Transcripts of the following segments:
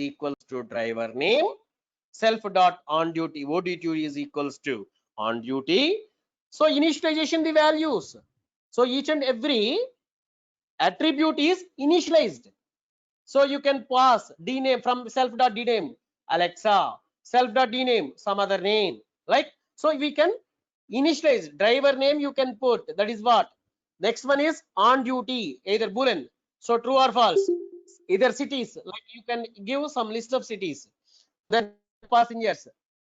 equals to driver name. Self dot on duty ODT is equals to on duty. So initialization the values. So each and every attribute is initialized. So you can pass dname from self dot dname Alexa, self dot dname some other name, like so we can initialize driver name you can put, that is what. Next one is on duty, either boolean, so true or false, either cities, like you can give some list of cities, then passengers,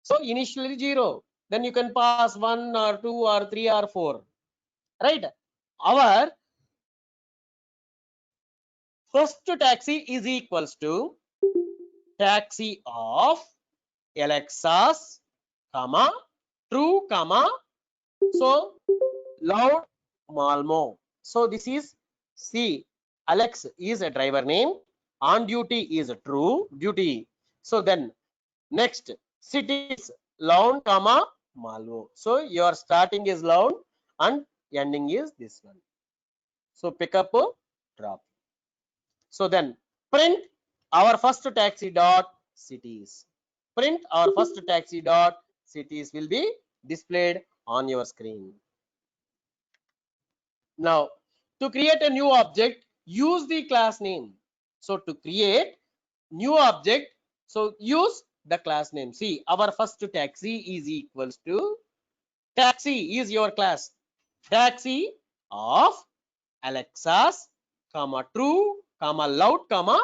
so initially 0, then you can pass 1 or 2 or 3 or 4, right? Our first taxi is equals to taxi of Alexa's, comma, true, comma, so loud Malmo. So this is C. Alex is a driver name. On duty is a true duty. So then next cities Loud, comma, Malmo. So your starting is loud and ending is this one. So pick up, drop. So then print our first taxi dot cities. Print our first taxi dot cities will be displayed on your screen. Now to create a new object, use the class name. So to create new object, so use the class name. See, our first taxi is equals to taxi is your class. Taxi of Alexa's, comma true, comma loud, comma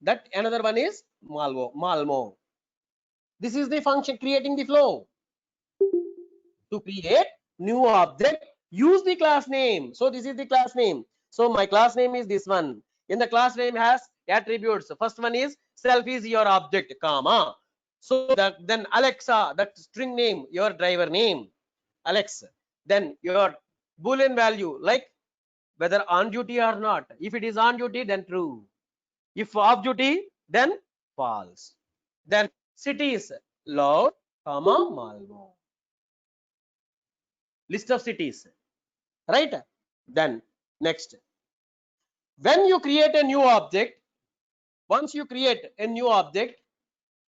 that another one is Malmo. This is the function creating the flow. To create new object, use the class name. So this is the class name. So my class name is this one. In the class name has attributes. First one is self is your object, comma. So that then Alexa, that string name, your driver name, Alex. Then your boolean value, like whether on duty or not. If it is on duty, then true. If off duty, then false. Then cities, loud, comma, Malmo. List of cities, right? Then next, when you create a new object, once you create a new object,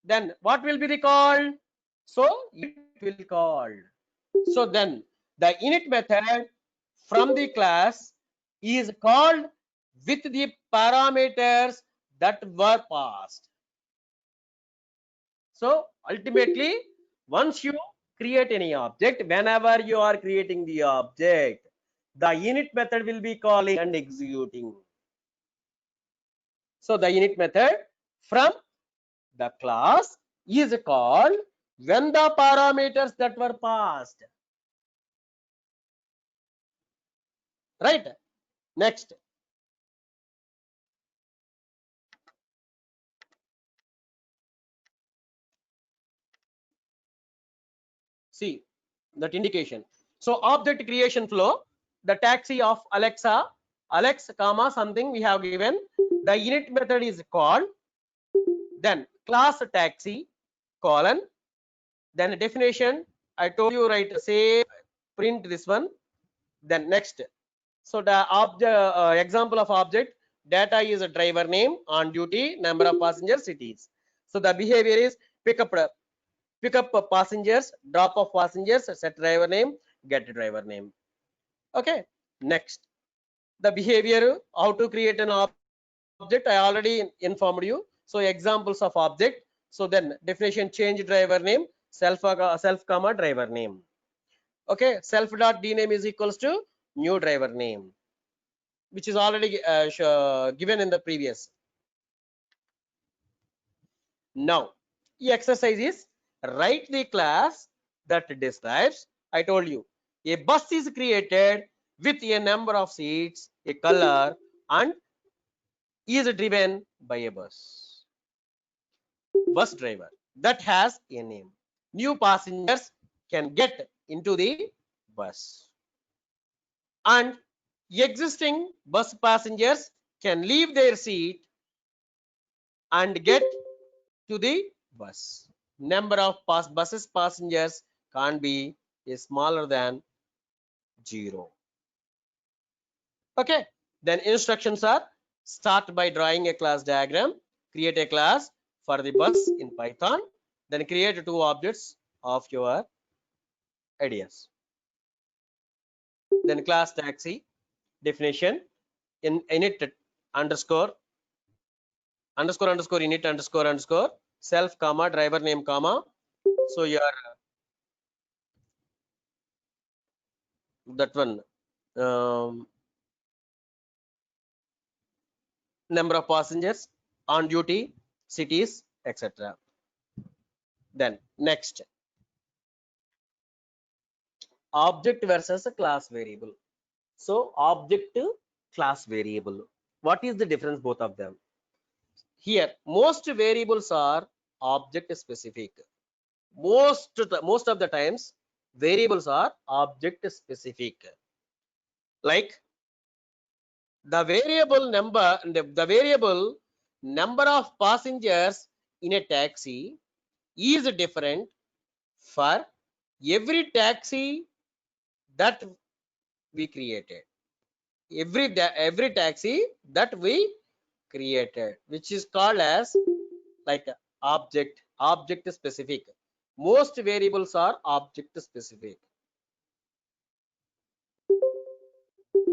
then what will be called? So it will called. So then the init method from the class is called with the parameters that were passed. So ultimately, once you create any object, whenever you are creating the object, the init method will be calling and executing. So the init method from the class is called when the parameters that were passed. Right? Next. See that indication. So object creation flow, the taxi of Alexa, Alex, comma something we have given. The init method is called, then class taxi colon, then definition. I told you, right, say print this one. Then next. So the object example of object data is a driver name, on duty, number of passengers, cities. So the behavior is pick up passengers, drop off passengers, set driver name, get driver name. Okay. Next, the behavior, how to create an object, I already informed you. So examples of object. So then definition, change driver name, self comma driver name. Okay, self dot dname is equals to new driver name, which is already given in the previous. Now the exercise is write the class that describes, I told you, a bus is created with a number of seats, a color, and is driven by a bus driver that has a name. New passengers can get into the bus, and existing bus passengers can leave their seat and get to the bus. Number of buses passengers can't be smaller than 0. Okay. Then instructions are: start by drawing a class diagram, create a class, for the bus in Python. Then create two objects of your ideas. Then class taxi definition in init underscore init underscore self comma driver name comma. So your that one number of passengers, on duty, cities, etc. Then next, object versus a class variable. So object class variable. What is the difference both of them? Here most variables are object specific. Most of the times variables are object specific. Like the variable number of passengers in a taxi is different for every taxi that we created. Every taxi that we created, which is called as like object specific. Most variables are object specific.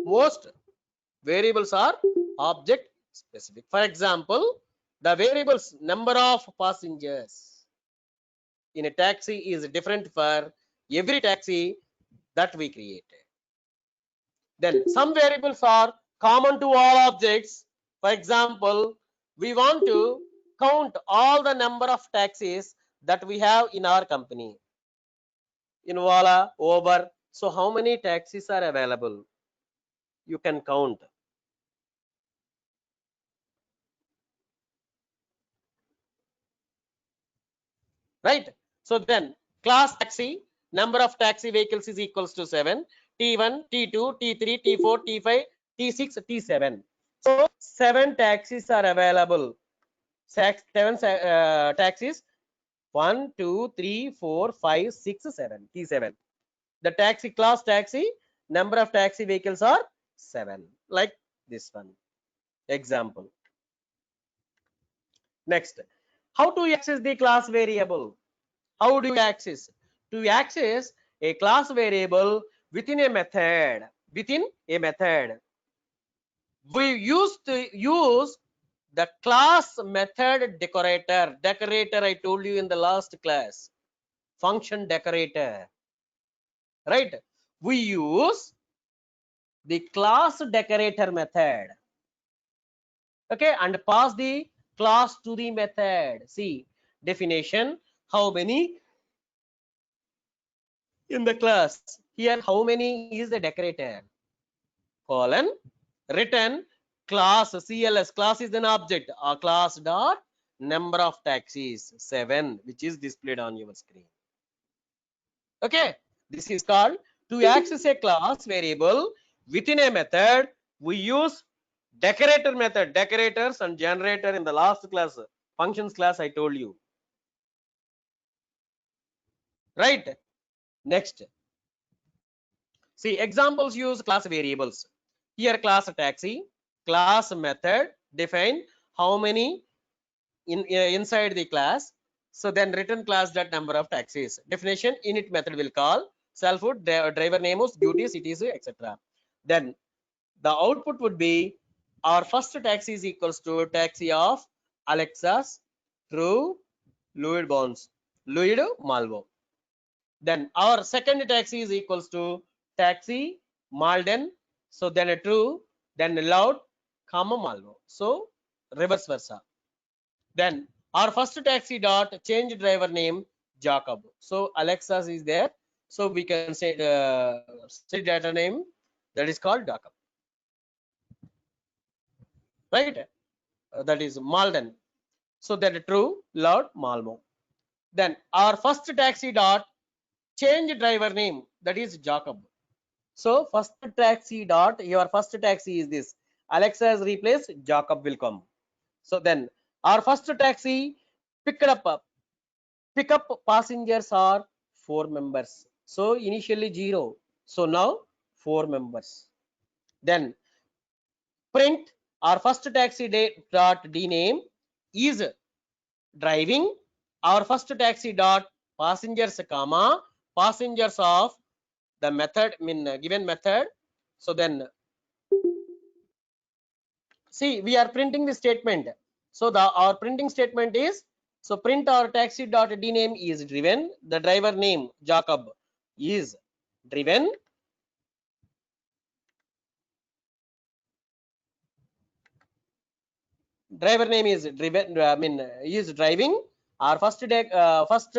Most variables are object specific. For example, the variables number of passengers in a taxi is different for every taxi that we created. Then some variables are common to all objects. For example, we want to count all the number of taxis that we have in our company. In Ola, Uber. So how many taxis are available? You can count. Right? So then class taxi, number of taxi vehicles is equals to 7. T1, T2, T3, T4, T5, T6, T7. So 7 taxis are available. 7 taxis. 1, 2, 3, 4, 5, 6, 7. T7. The taxi class taxi, number of taxi vehicles are 7. Like this one. Example. Next, how to access the class variable? How do you access? To access a class variable within a method, we used to use the class method decorator. Decorator, I told you in the last class. Function decorator. Right? We use the class decorator method. Okay, and pass the class to the method. See, definition, how many in the class. Here, how many is the decorator? Colon, return class CLS. Class is an object. A class dot number of taxis 7, which is displayed on your screen. Okay, this is called to access a class variable within a method. We use decorator method, decorators and generator in the last class, functions class I told you. Right? Next, see examples use class variables. Here class taxi, class method define how many inside the class. So then return class dot number of taxis. Definition init method will call self driver names, duties, cities, etc. Then the output would be our first taxi is equals to taxi of Alexas through Louis Bones, Louis Malvo. Then our second taxi is equals to taxi Malden. So then a true, then loud, comma Malvo. So reverse versa. Then our first taxi dot change driver name Jacob. So Alexas is there. So we can say set data name that is called Jacob. Right? That is Malden. So that true, loud, Malmo. Then our first taxi dot change driver name that is Jacob. So first taxi dot your first taxi is this. Alexa has replaced, Jacob will come. So then our first taxi picked up passengers are 4 members. So initially 0. So now 4 members. Then print our first taxi dot d name is driving, our first taxi dot passengers comma passengers of the method given method. So then see, we are printing the statement. So our printing statement is, so print our taxi dot d name is driven, the driver name Jacob is driven, driver name is driven, is driving. Our first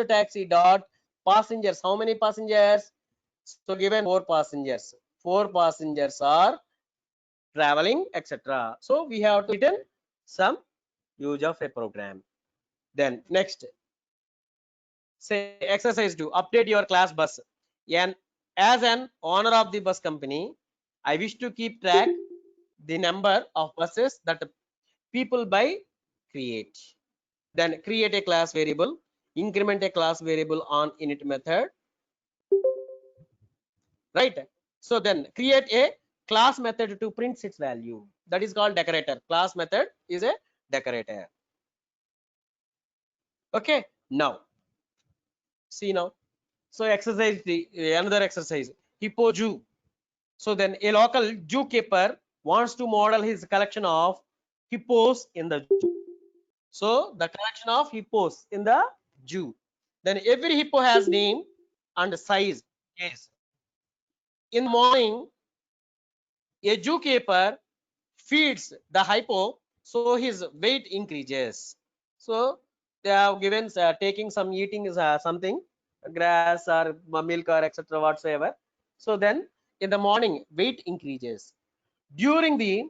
taxi dot passengers, how many passengers? So given four passengers, four passengers are traveling, etc. So we have to written some use of a program. Then next, say exercise 2, update your class bus. And as an owner of the bus company, I wish to keep track the number of buses that people buy, create. Then create a class variable, increment a class variable on init method, right? So then create a class method to print its value. That is called decorator. Class method is a decorator. Okay, now see now. So exercise another exercise, hippo zoo. So then a local zookeeper wants to model his collection of hippos in the zoo. So the collection of hippos in the zoo. Then every hippo has name and size. Yes. In the morning, a zookeeper feeds the hippo, so his weight increases. So they have given taking some eating is something grass or milk or etc. whatsoever. So then in the morning weight increases. During the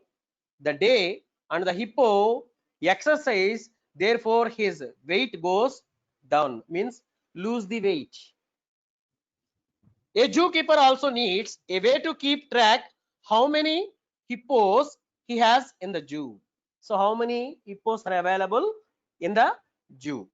day and the hippo exercise, therefore his weight goes down, means lose the weight. A zookeeper also needs a way to keep track how many hippos he has in the zoo. So how many hippos are available in the zoo?